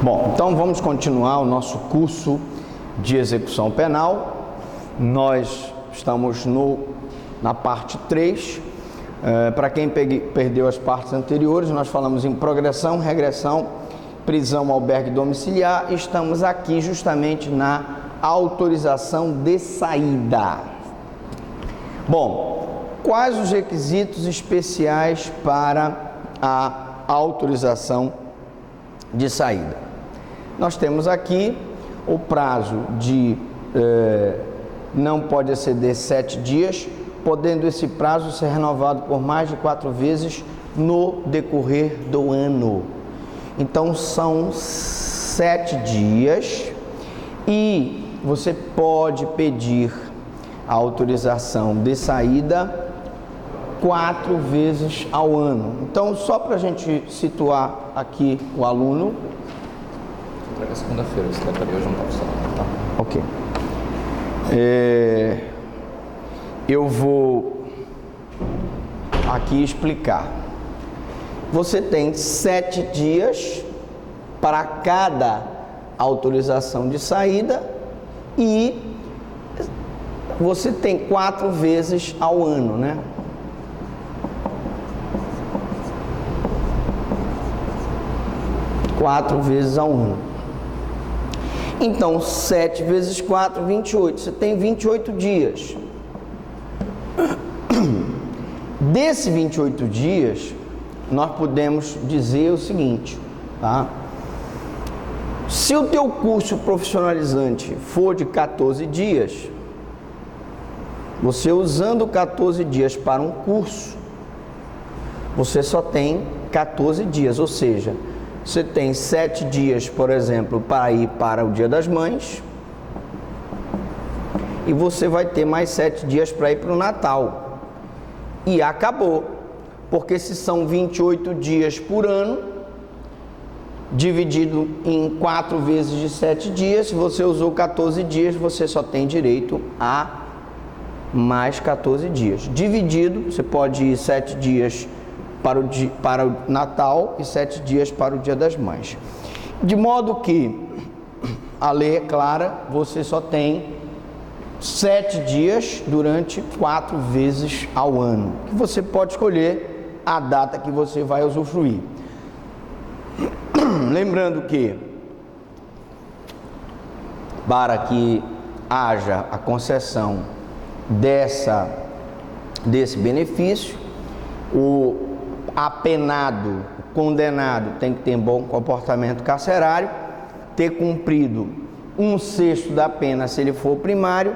Bom, então vamos continuar o nosso curso de execução penal. Nós estamos na parte 3. Para quem perdeu as partes anteriores, nós falamos em progressão, regressão, prisão, albergue domiciliar. Estamos aqui justamente na autorização de saída. Bom, quais os requisitos especiais para a autorização de saída? Nós temos aqui o prazo de não pode exceder 7 dias, podendo esse prazo ser renovado por mais de 4 vezes no decorrer do ano. Então são 7 dias e você pode pedir a autorização de saída 4 vezes ao ano. Então, só para a gente situar aqui o aluno. Entrega segunda-feira, a secretaria hoje não está funcionando, tá? Ok. Eu vou aqui explicar. Você tem 7 dias para cada autorização de saída e você tem 4 vezes ao ano, né? Quatro vezes ao ano. Então, 7 vezes 4, 28. Você tem 28 dias. Desses 28 dias, nós podemos dizer o seguinte, tá? Se o teu curso profissionalizante for de 14 dias, você usando 14 dias para um curso, você só tem 14 dias, ou seja, você tem 7 dias, por exemplo, para ir para o Dia das Mães, e você vai ter mais 7 dias para ir para o Natal. E acabou, porque se são 28 dias por ano, dividido em 4 vezes de 7 dias, se você usou 14 dias, você só tem direito a mais 14 dias. Dividido, você pode ir 7 dias para o Natal e 7 dias para o Dia das Mães. De modo que a lei é clara, você só tem 7 dias durante 4 vezes ao ano. Que você pode escolher a data que você vai usufruir. Lembrando que para que haja a concessão desse benefício, o apenado, o condenado tem que ter bom comportamento carcerário, ter cumprido 1/6 da pena se ele for primário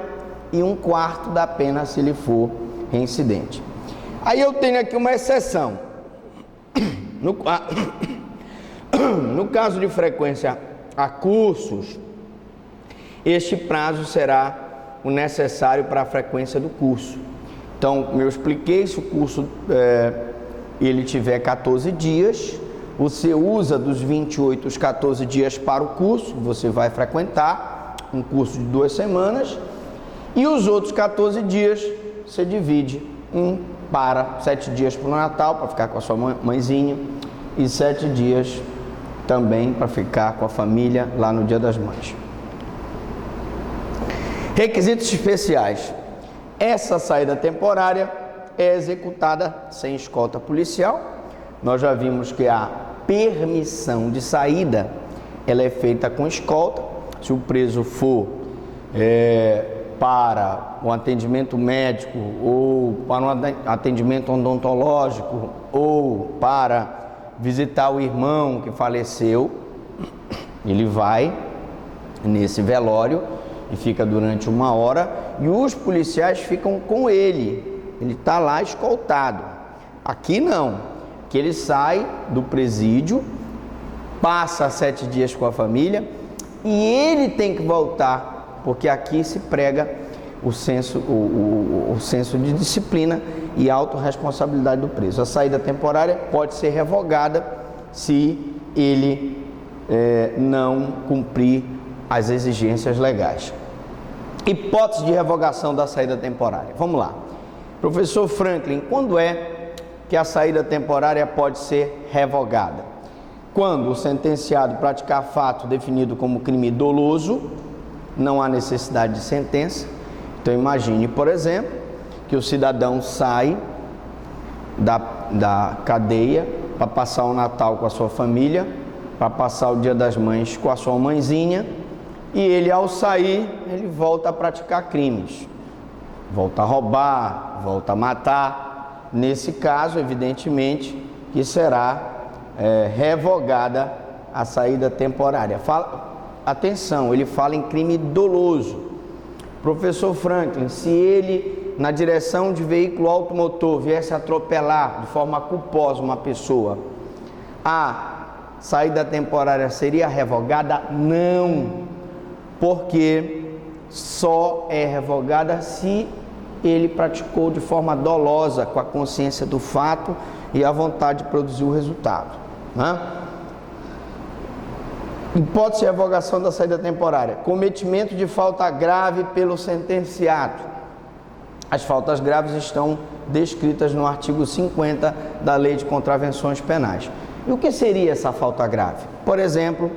e 1/4 da pena se ele for reincidente. Aí eu tenho aqui uma exceção. No caso de frequência a cursos, este prazo será o necessário para a frequência do curso. Então, eu expliquei, se o curso ele tiver 14 dias, você usa dos 28 os 14 dias para o curso, você vai frequentar um curso de 2 semanas, e os outros 14 dias você divide para 7 dias para o Natal, para ficar com a sua mãezinha, e 7 dias também para ficar com a família lá no Dia das Mães. Requisitos especiais. Essa saída temporária é executada sem escolta policial. Nós já vimos que a permissão de saída ela é feita com escolta. Se o preso for para um atendimento médico ou para um atendimento odontológico ou para visitar o irmão que faleceu, ele vai nesse velório e fica durante 1 hora e os policiais ficam com ele. Ele está lá escoltado. Aqui não, que ele sai do presídio, passa 7 dias com a família e ele tem que voltar, porque aqui se prega o senso de disciplina e autorresponsabilidade do preso. A saída temporária pode ser revogada se ele não cumprir as exigências legais. Hipótese de revogação da saída temporária. Vamos lá. Professor Franklin, quando é que a saída temporária pode ser revogada? Quando o sentenciado praticar fato definido como crime doloso, não há necessidade de sentença. Então imagine, por exemplo, que o cidadão sai da cadeia para passar o Natal com a sua família, para passar o Dia das Mães com a sua mãezinha, e ele, ao sair, ele volta a praticar crimes, volta a roubar, volta a matar. Nesse caso, evidentemente, que será revogada a saída temporária. Atenção, ele fala em crime doloso. Professor Franklin, se ele, na direção de veículo automotor, viesse atropelar de forma culposa uma pessoa, a saída temporária seria revogada? Não, porque só é revogada se ele praticou de forma dolosa, com a consciência do fato e a vontade de produzir o resultado, né? Hipótese de revogação da saída temporária: cometimento de falta grave pelo sentenciado. As faltas graves estão descritas no artigo 50 da Lei de Contravenções Penais. E o que seria essa falta grave? Por exemplo,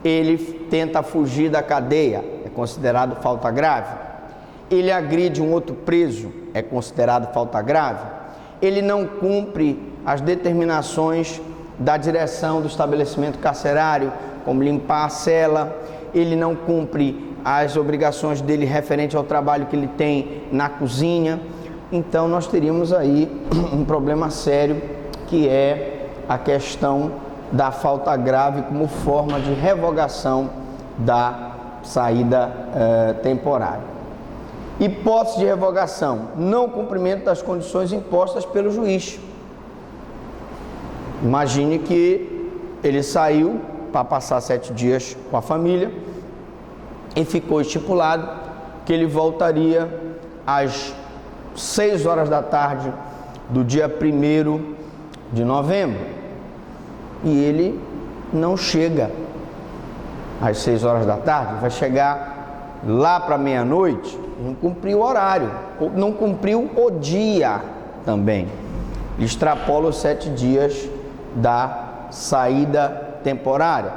ele tenta fugir da cadeia, é considerado falta grave. Ele agride um outro preso, é considerado falta grave. Ele não cumpre as determinações da direção do estabelecimento carcerário, como limpar a cela. Ele não cumpre as obrigações dele referente ao trabalho que ele tem na cozinha. Então nós teríamos aí um problema sério, que é a questão da falta grave como forma de revogação da saída temporária. Hipótese de revogação: não cumprimento das condições impostas pelo juiz. Imagine que ele saiu para passar 7 dias com a família e ficou estipulado que ele voltaria às 6 horas da tarde do dia 1º de novembro, e ele não chega às 6 horas da tarde, vai chegar lá para meia-noite. Não cumpriu o horário, não cumpriu o dia também, extrapola os 7 dias da saída temporária.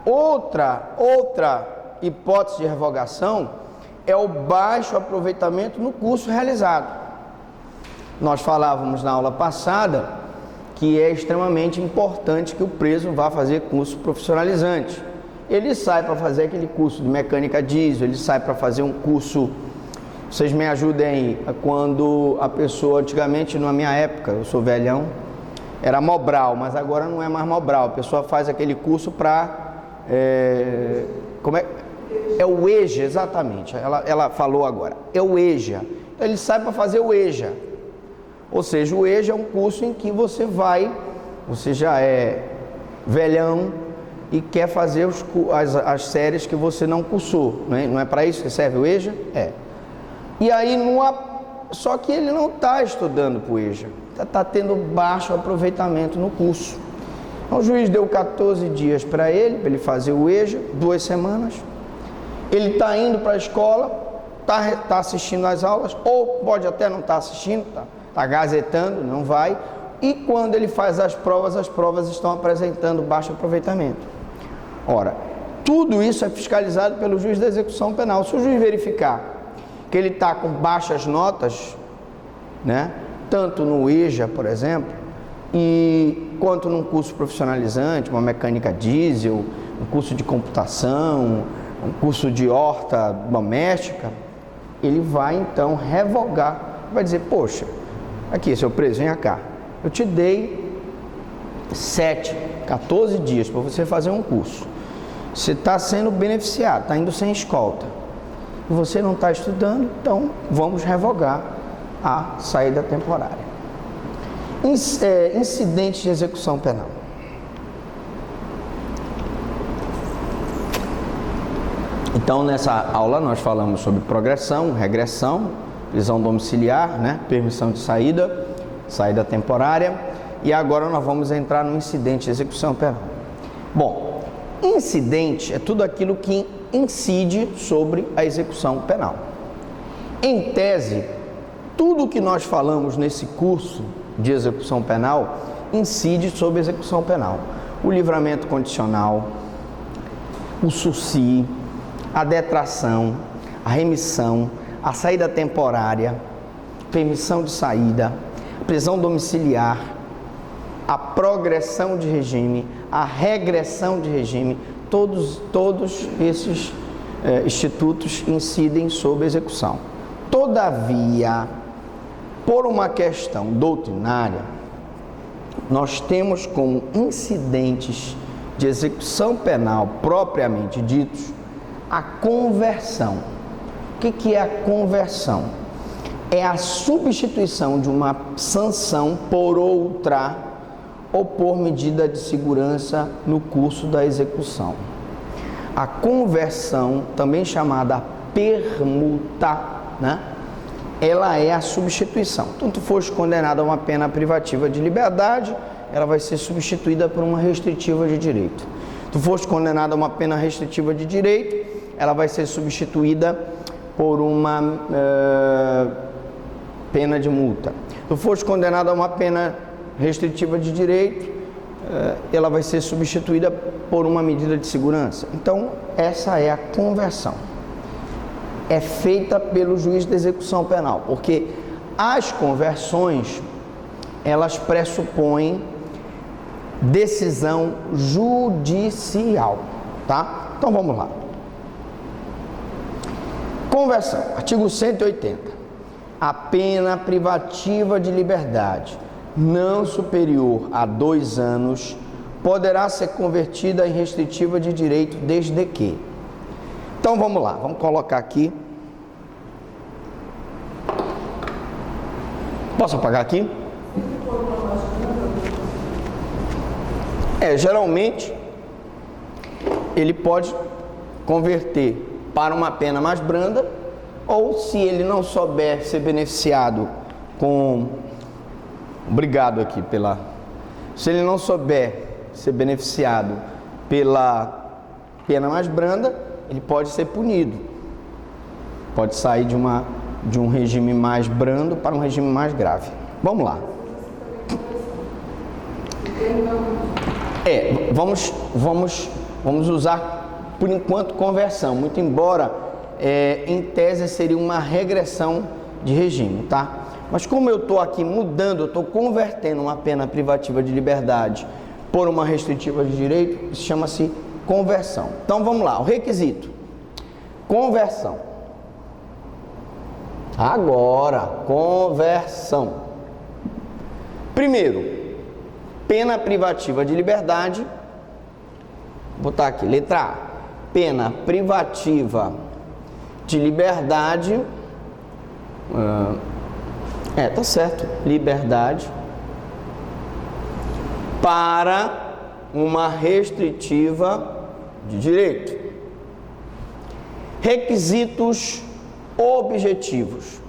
Outra hipótese de revogação é o baixo aproveitamento no curso realizado. Nós falávamos na aula passada que é extremamente importante que o preso vá fazer curso profissionalizante. Ele sai para fazer aquele curso de mecânica diesel, ele sai para fazer um curso, vocês me ajudem aí, quando a pessoa, antigamente, na minha época, eu sou velhão, era Mobral, mas agora não é mais Mobral. A pessoa faz aquele curso para... É o EJA, exatamente. Ela falou agora. É o EJA. Então ele sai para fazer o EJA. Ou seja, o EJA é um curso em que você já é velhão e quer fazer as séries que você não cursou. Não é para isso que serve o EJA? É. E aí, só que ele não está estudando para o EJA. Está tendo baixo aproveitamento no curso. Então, o juiz deu 14 dias para ele fazer o EJA, 2 semanas. Ele está indo para a escola, está assistindo às aulas, ou pode até não estar assistindo, está gazetando, não vai. E quando ele faz as provas estão apresentando baixo aproveitamento. Ora, tudo isso é fiscalizado pelo juiz da execução penal. Se o juiz verificar que ele está com baixas notas, né, tanto no EJA, por exemplo, quanto num curso profissionalizante, uma mecânica diesel, um curso de computação, um curso de horta doméstica, ele vai então revogar, vai dizer: poxa, aqui, seu preso, vem cá, eu te dei 14 dias para você fazer um curso, você está sendo beneficiado, está indo sem escolta, e você não está estudando, então vamos revogar a saída temporária. Incidentes de execução penal. Então, nessa aula nós falamos sobre progressão, regressão, prisão domiciliar, né, permissão de saída, saída temporária, e agora nós vamos entrar no incidente de execução penal. Bom, incidente é tudo aquilo que incide sobre a execução penal. Em tese, tudo que nós falamos nesse curso de execução penal incide sobre a execução penal. o livramento condicional, o sursi, a detração, a remissão, a saída temporária, permissão de saída, prisão domiciliar, a progressão de regime, a regressão de regime, todos esses institutos incidem sobre execução. Todavia, por uma questão doutrinária, nós temos como incidentes de execução penal propriamente ditos a conversão. O que é a conversão? É a substituição de uma sanção por outra ou por medida de segurança no curso da execução. A conversão, também chamada permuta, né? Ela é a substituição. Então, tu foste condenado a uma pena privativa de liberdade, ela vai ser substituída por uma restritiva de direito. Tu foste condenado a uma pena restritiva de direito, ela vai ser substituída por uma pena de multa. Tu foste condenado a uma pena restritiva de direito, ela vai ser substituída por uma medida de segurança. Então, essa é a conversão. É feita pelo juiz de execução penal, porque as conversões, elas pressupõem decisão judicial, tá? Então, vamos lá. Conversão, artigo 180. A pena privativa de liberdade não superior a 2 anos poderá ser convertida em restritiva de direito desde que. Então vamos lá, vamos colocar aqui. Posso apagar aqui? Geralmente ele pode converter para uma pena mais branda, ou se ele não souber ser beneficiado com... Obrigado aqui pela... Se ele não souber ser beneficiado pela pena mais branda, ele pode ser punido. Pode sair de um regime mais brando para um regime mais grave. Vamos lá. Vamos usar, por enquanto, conversão. Muito embora, em tese, seria uma regressão de regime, tá? Mas como eu estou aqui mudando, eu estou convertendo uma pena privativa de liberdade por uma restritiva de direito, isso chama-se conversão. Então vamos lá, o requisito. Conversão. Agora, conversão. Primeiro, pena privativa de liberdade. Vou botar aqui, letra A. Pena privativa de liberdade. Tá certo. Liberdade. Para uma restritiva de direito. Requisitos objetivos.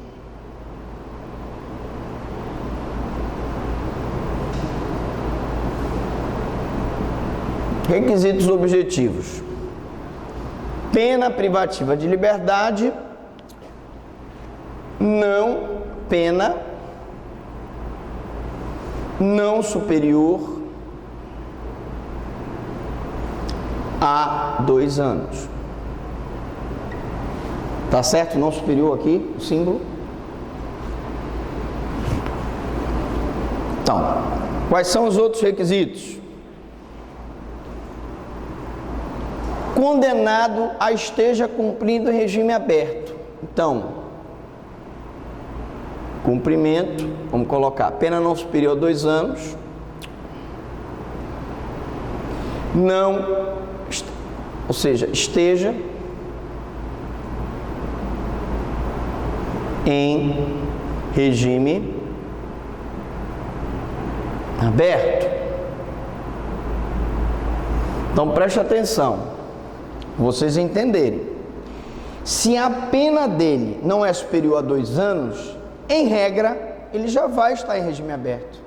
Requisitos objetivos. Pena privativa de liberdade, pena não superior a 2 anos. Tá certo? Não superior aqui, o símbolo. Então, quais são os outros requisitos? Condenado a esteja cumprindo em regime aberto. Então, cumprimento, vamos colocar pena não superior a 2 anos. Ou seja, esteja em regime aberto. Então preste atenção, vocês entenderem. Se a pena dele não é superior a 2 anos, em regra, ele já vai estar em regime aberto.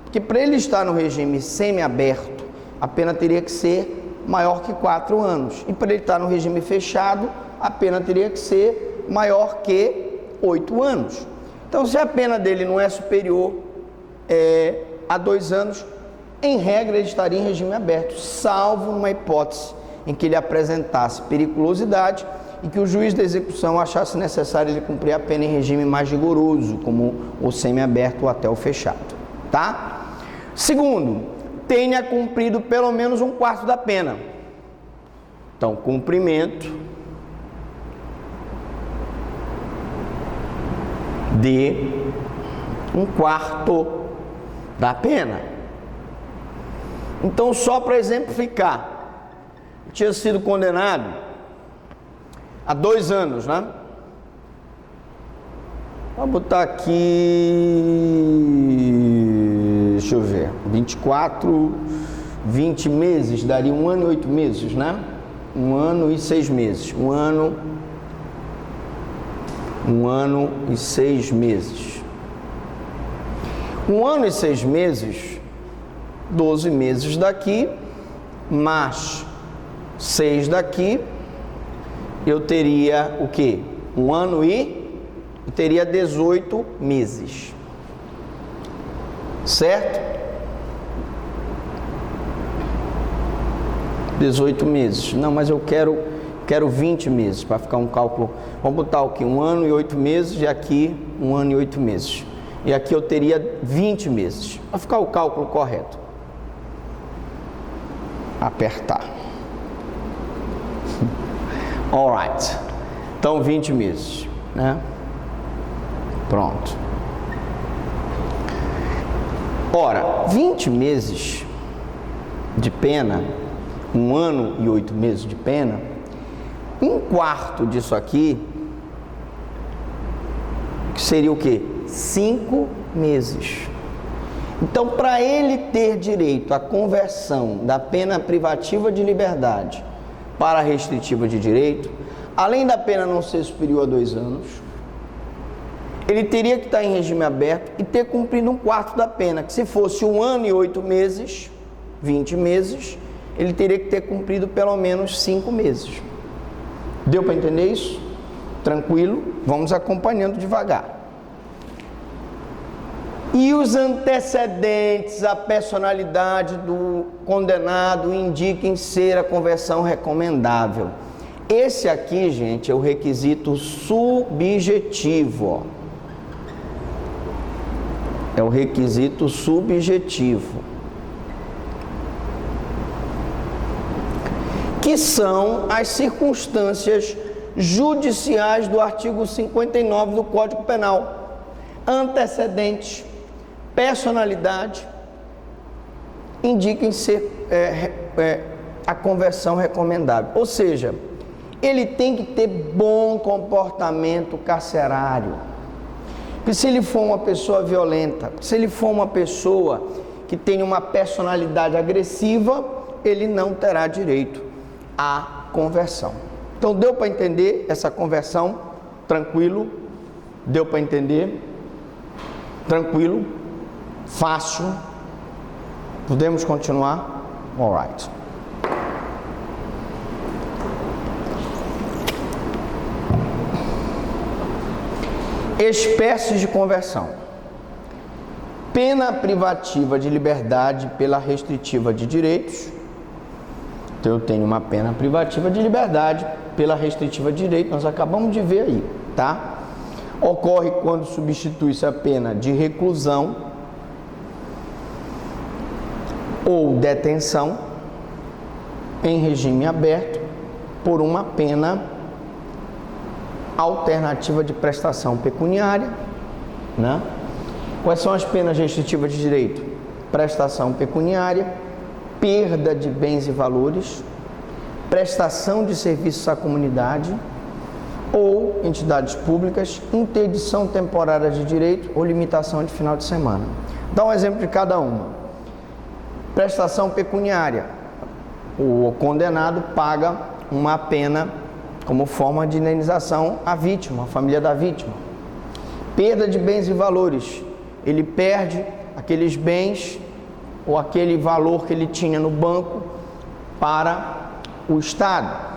Porque para ele estar no regime semiaberto, a pena teria que ser maior que 4 anos. E para ele estar no regime fechado, a pena teria que ser maior que 8 anos. Então, se a pena dele não é superior a 2 anos, em regra ele estaria em regime aberto, salvo numa hipótese em que ele apresentasse periculosidade e que o juiz da execução achasse necessário ele cumprir a pena em regime mais rigoroso, como o semiaberto ou até o fechado, tá? Segundo, tenha cumprido pelo menos 1/4 da pena. Então, cumprimento de 1/4 da pena. Então, só para exemplificar, tinha sido condenado a 2 anos, né? Vou botar aqui, deixa eu ver, 24, 20 meses, daria 1 ano e 8 meses, né? 1 ano e 6 meses. 1 ano e 6 meses. 1 ano e 6 meses, 12 meses daqui, mais 6 daqui, eu teria o quê? 1 ano e teria 18 meses. Certo? 18 meses. Não, mas eu quero 20 meses para ficar um cálculo. Vamos botar o quê? 1 ano e 8 meses e aqui 1 ano e 8 meses. E aqui eu teria 20 meses. Para ficar o cálculo correto. Apertar. Alright. Então 20 meses, né? Pronto. Ora, 20 meses de pena, 1 ano e 8 meses de pena, 1/4 disso aqui, que seria o quê? 5 meses. Então, para ele ter direito à conversão da pena privativa de liberdade para a restritiva de direito, além da pena não ser superior a 2 anos, ele teria que estar em regime aberto e ter cumprido 1/4 da pena, que se fosse 1 ano e 8 meses, 20 meses, ele teria que ter cumprido pelo menos 5 meses. Deu para entender isso? Tranquilo? Vamos acompanhando devagar. E os antecedentes, a personalidade do condenado indiquem ser a conversão recomendável. Esse aqui, gente, é o requisito subjetivo, ó. É o requisito subjetivo, que são as circunstâncias judiciais do artigo 59 do Código Penal. Antecedentes, personalidade, indiquem ser a conversão recomendável. Ou seja, ele tem que ter bom comportamento carcerário. Porque se ele for uma pessoa violenta, se ele for uma pessoa que tem uma personalidade agressiva, ele não terá direito à conversão. Então, deu para entender essa conversão? Tranquilo? Deu para entender? Tranquilo? Fácil? Podemos continuar? Alright. Espécies de conversão: pena privativa de liberdade pela restritiva de direitos. Então eu tenho uma pena privativa de liberdade pela restritiva de direito, nós acabamos de ver aí, tá? Ocorre quando substitui-se a pena de reclusão ou detenção em regime aberto por uma pena alternativa de prestação pecuniária, né? Quais são as penas restritivas de direito? Prestação pecuniária, perda de bens e valores, prestação de serviços à comunidade ou entidades públicas, interdição temporária de direito ou limitação de final de semana. Dá um exemplo de cada uma. Prestação pecuniária: o condenado paga uma pena como forma de indenização à vítima, à família da vítima. Perda de bens e valores: ele perde aqueles bens ou aquele valor que ele tinha no banco para o Estado.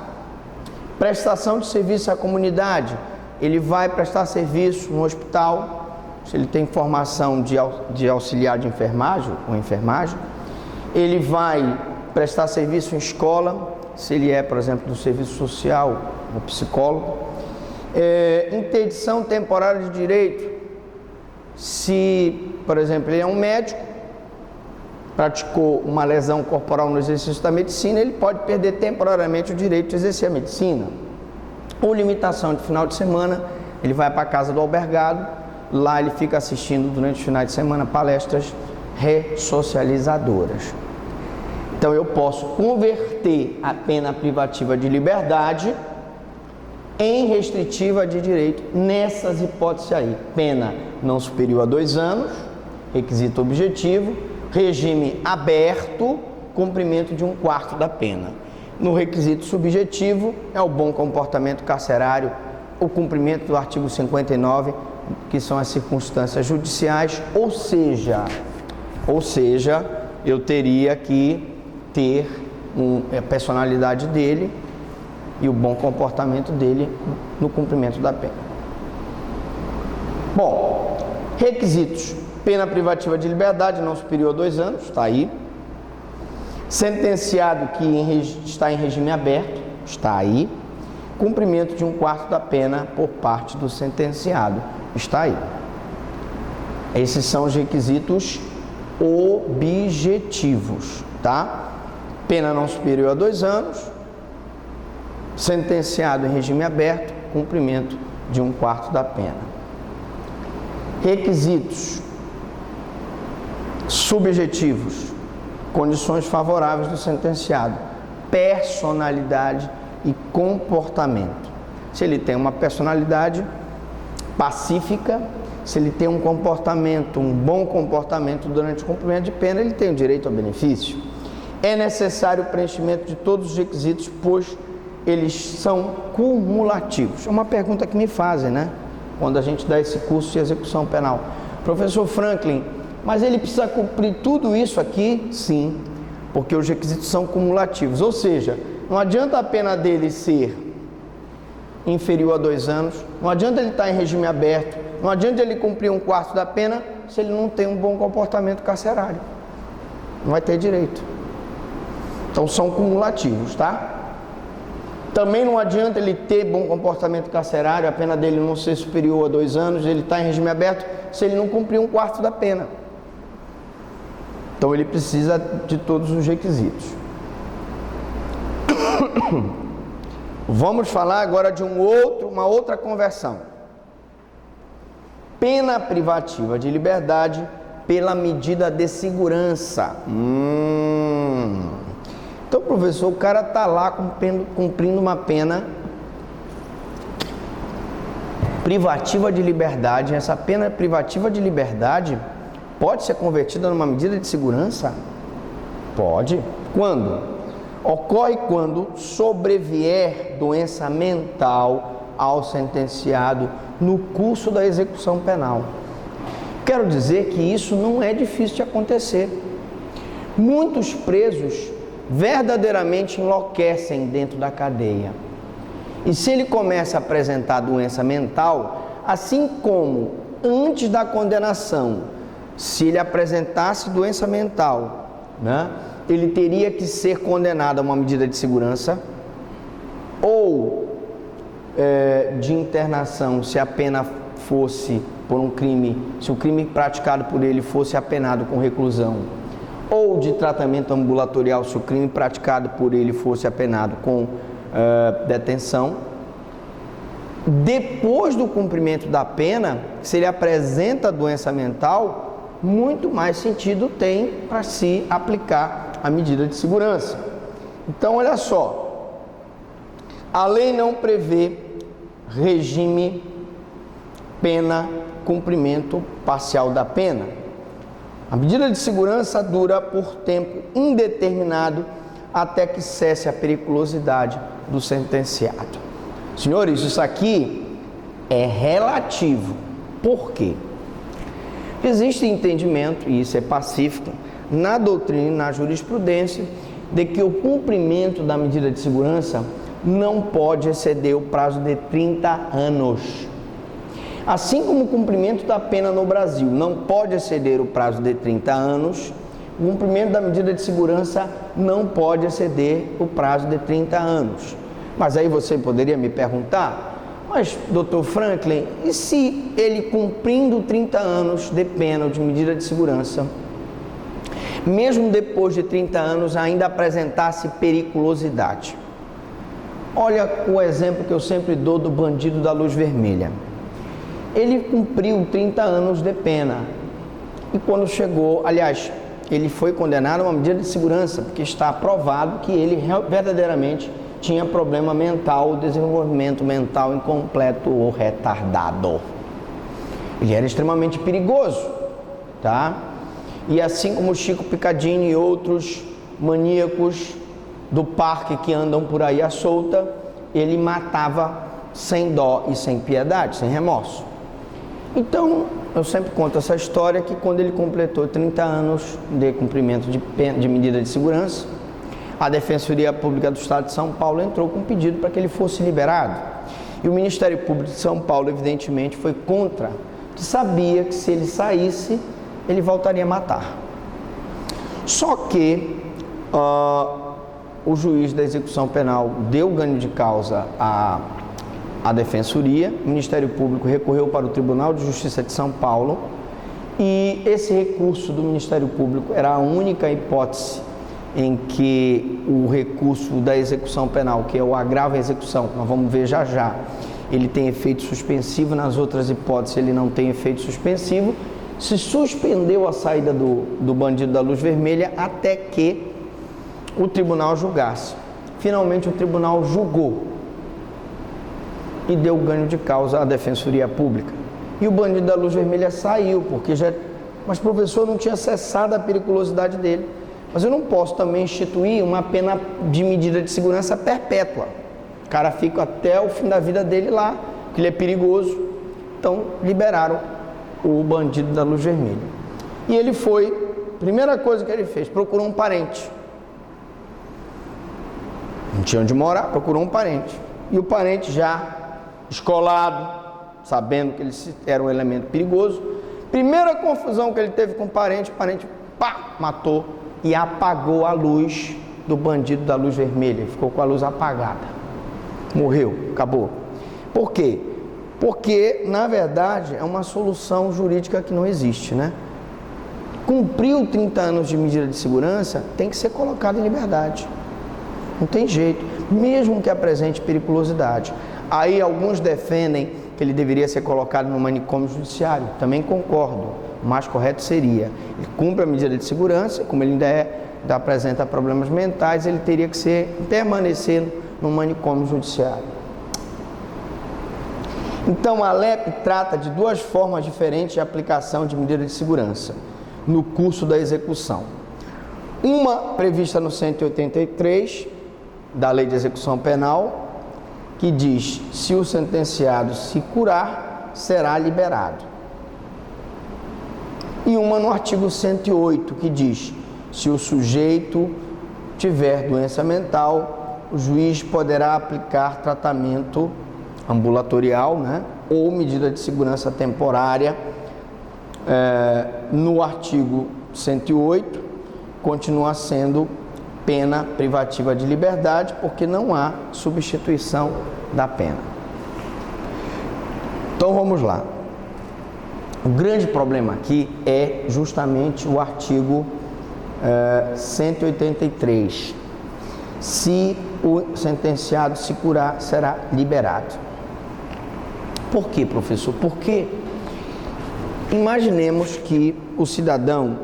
Prestação de serviço à comunidade: ele vai prestar serviço no hospital, se ele tem formação de auxiliar de enfermagem ou enfermagem, ele vai prestar serviço em escola, se ele é, por exemplo, do serviço social, ou psicólogo. Interdição temporária de direito, se, por exemplo, ele é um médico, praticou uma lesão corporal no exercício da medicina, ele pode perder temporariamente o direito de exercer a medicina. Ou limitação de final de semana, ele vai para a casa do albergado, lá ele fica assistindo durante os finais de semana palestras ressocializadoras. Então eu posso converter a pena privativa de liberdade em restritiva de direito nessas hipóteses aí. Pena não superior a 2 anos, requisito objetivo, regime aberto, cumprimento de 1/4 da pena. No requisito subjetivo é o bom comportamento carcerário, o cumprimento do artigo 59, que são as circunstâncias judiciais, ou seja, eu teria que ter a personalidade dele e o bom comportamento dele no cumprimento da pena. Bom, requisitos: pena privativa de liberdade não superior a 2 anos, está aí. Sentenciado que está em regime aberto, está aí. Cumprimento de 1/4 da pena por parte do sentenciado, está aí. Esses são os requisitos objetivos, tá? Pena não superior a 2 anos, sentenciado em regime aberto, cumprimento de 1/4 da pena. Requisitos subjetivos: condições favoráveis do sentenciado, personalidade e comportamento. Se ele tem uma personalidade pacífica, se ele tem um comportamento, um bom comportamento durante o cumprimento de pena, ele tem o direito ao benefício. É necessário o preenchimento de todos os requisitos, pois eles são cumulativos. É uma pergunta que me fazem, né? Quando a gente dá esse curso de execução penal. Professor Franklin, mas ele precisa cumprir tudo isso aqui? Sim, porque os requisitos são cumulativos. Ou seja, não adianta a pena dele ser inferior a 2 anos, não adianta ele estar em regime aberto, não adianta ele cumprir 1/4 da pena se ele não tem um bom comportamento carcerário. Não vai ter direito. Então são cumulativos, tá? Também não adianta ele ter bom comportamento carcerário, a pena dele não ser superior a 2 anos, ele está em regime aberto, se ele não cumprir 1/4 da pena. Então ele precisa de todos os requisitos. Vamos falar agora de uma outra conversão. Pena privativa de liberdade pela medida de segurança. Então, professor, o cara está lá cumprindo uma pena privativa de liberdade. Essa pena privativa de liberdade pode ser convertida numa medida de segurança? Pode. Quando? Ocorre quando sobrevier doença mental ao sentenciado no curso da execução penal. Quero dizer que isso não é difícil de acontecer. Muitos presos verdadeiramente enlouquecem dentro da cadeia. E se ele começa a apresentar doença mental, assim como antes da condenação, se ele apresentasse doença mental, né, ele teria que ser condenado a uma medida de segurança ou de internação, se a pena fosse por um crime, se o crime praticado por ele fosse apenado com reclusão, ou de tratamento ambulatorial, se o crime praticado por ele fosse apenado com detenção. Depois do cumprimento da pena, se ele apresenta doença mental, muito mais sentido tem para se aplicar a medida de segurança. Então, olha só, a lei não prevê regime, pena, cumprimento parcial da pena. A medida de segurança dura por tempo indeterminado até que cesse a periculosidade do sentenciado. Senhores, isso aqui é relativo. Por quê? Existe entendimento, e isso é pacífico, na doutrina e na jurisprudência, de que o cumprimento da medida de segurança não pode exceder o prazo de 30 anos. Assim como o cumprimento da pena no Brasil não pode exceder o prazo de 30 anos, o cumprimento da medida de segurança não pode exceder o prazo de 30 anos. Mas aí você poderia me perguntar, mas, Dr. Franklin, e se ele cumprindo 30 anos de pena ou de medida de segurança, mesmo depois de 30 anos ainda apresentasse periculosidade? Olha o exemplo que eu sempre dou do bandido da luz vermelha. Ele cumpriu 30 anos de pena e quando chegou, aliás, ele foi condenado a uma medida de segurança, porque está provado que ele verdadeiramente tinha problema mental, desenvolvimento mental incompleto ou retardado. Ele era extremamente perigoso, tá? E assim como Chico Picadinho e outros maníacos do parque que andam por aí à solta, ele matava sem dó e sem piedade, sem remorso. Então, eu sempre conto essa história que quando ele completou 30 anos de cumprimento de medida de segurança, a Defensoria Pública do Estado de São Paulo entrou com um pedido para que ele fosse liberado. E o Ministério Público de São Paulo, evidentemente, foi contra, que sabia que se ele saísse, ele voltaria a matar. Só que o juiz da execução penal deu ganho de causa à Defensoria, o Ministério Público recorreu para o Tribunal de Justiça de São Paulo e esse recurso do Ministério Público era a única hipótese em que o recurso da execução penal, que é o agravo à execução, nós vamos ver já já, ele tem efeito suspensivo, nas outras hipóteses ele não tem efeito suspensivo, se suspendeu a saída do bandido da luz vermelha até que o tribunal julgasse. Finalmente o tribunal julgou e deu ganho de causa à Defensoria Pública. E o bandido da luz vermelha saiu, porque mas professor, não tinha cessado a periculosidade dele. Mas eu não posso também instituir uma pena de medida de segurança perpétua. O cara fica até o fim da vida dele lá, porque ele é perigoso. Então, liberaram o bandido da luz vermelha. E ele foi, primeira coisa que ele fez, procurou um parente. Não tinha onde morar, procurou um parente. E o parente já escolado, sabendo que ele era um elemento perigoso. Primeira confusão que ele teve com o parente matou e apagou a luz do bandido da luz vermelha. Ele ficou com a luz apagada. Morreu, acabou. Por quê? Porque, na verdade, é uma solução jurídica que não existe, né? Cumpriu 30 anos de medida de segurança, tem que ser colocado em liberdade. Não tem jeito, mesmo que apresente periculosidade. Aí alguns defendem que ele deveria ser colocado no manicômio judiciário. Também concordo. O mais correto seria, ele cumpre a medida de segurança, como ele ainda apresenta problemas mentais, ele teria que permanecer no manicômio judiciário. Então a LEP trata de duas formas diferentes de aplicação de medida de segurança no curso da execução. Uma prevista no 183 da Lei de Execução Penal, que diz: se o sentenciado se curar, será liberado. E uma no artigo 108, que diz: se o sujeito tiver doença mental, o juiz poderá aplicar tratamento ambulatorial, né, ou medida de segurança temporária. No artigo 108, continua sendo pena privativa de liberdade, porque não há substituição da pena. Então vamos lá. O grande problema aqui é justamente o artigo 183. Se o sentenciado se curar, será liberado. Por quê, professor? Porque imaginemos que o cidadão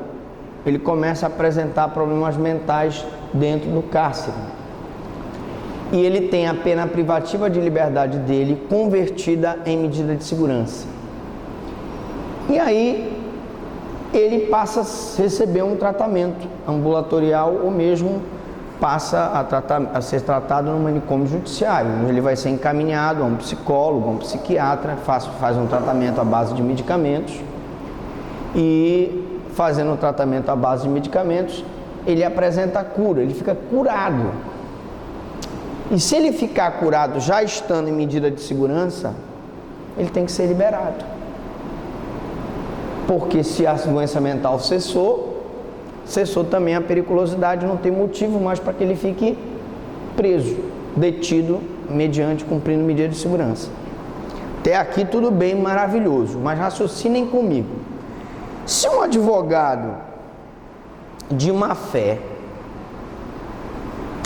ele começa a apresentar problemas mentais dentro do cárcere e ele tem a pena privativa de liberdade dele convertida em medida de segurança. E aí ele passa a receber um tratamento ambulatorial ou mesmo passa a ser tratado no manicômio judiciário, onde ele vai ser encaminhado a um psicólogo, a um psiquiatra, faz um tratamento à base de medicamentos e fazendo um tratamento à base de medicamentos, ele apresenta a cura, ele fica curado. E se ele ficar curado já estando em medida de segurança, ele tem que ser liberado. Porque se a doença mental cessou, cessou também a periculosidade, não tem motivo mais para que ele fique preso, detido, mediante cumprindo medida de segurança. Até aqui tudo bem, maravilhoso, mas raciocinem comigo. Se um advogado de má fé,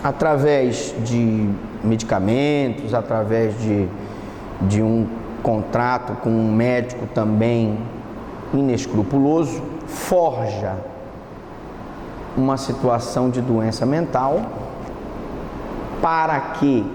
através de medicamentos, através de um contrato com um médico também inescrupuloso, forja uma situação de doença mental para que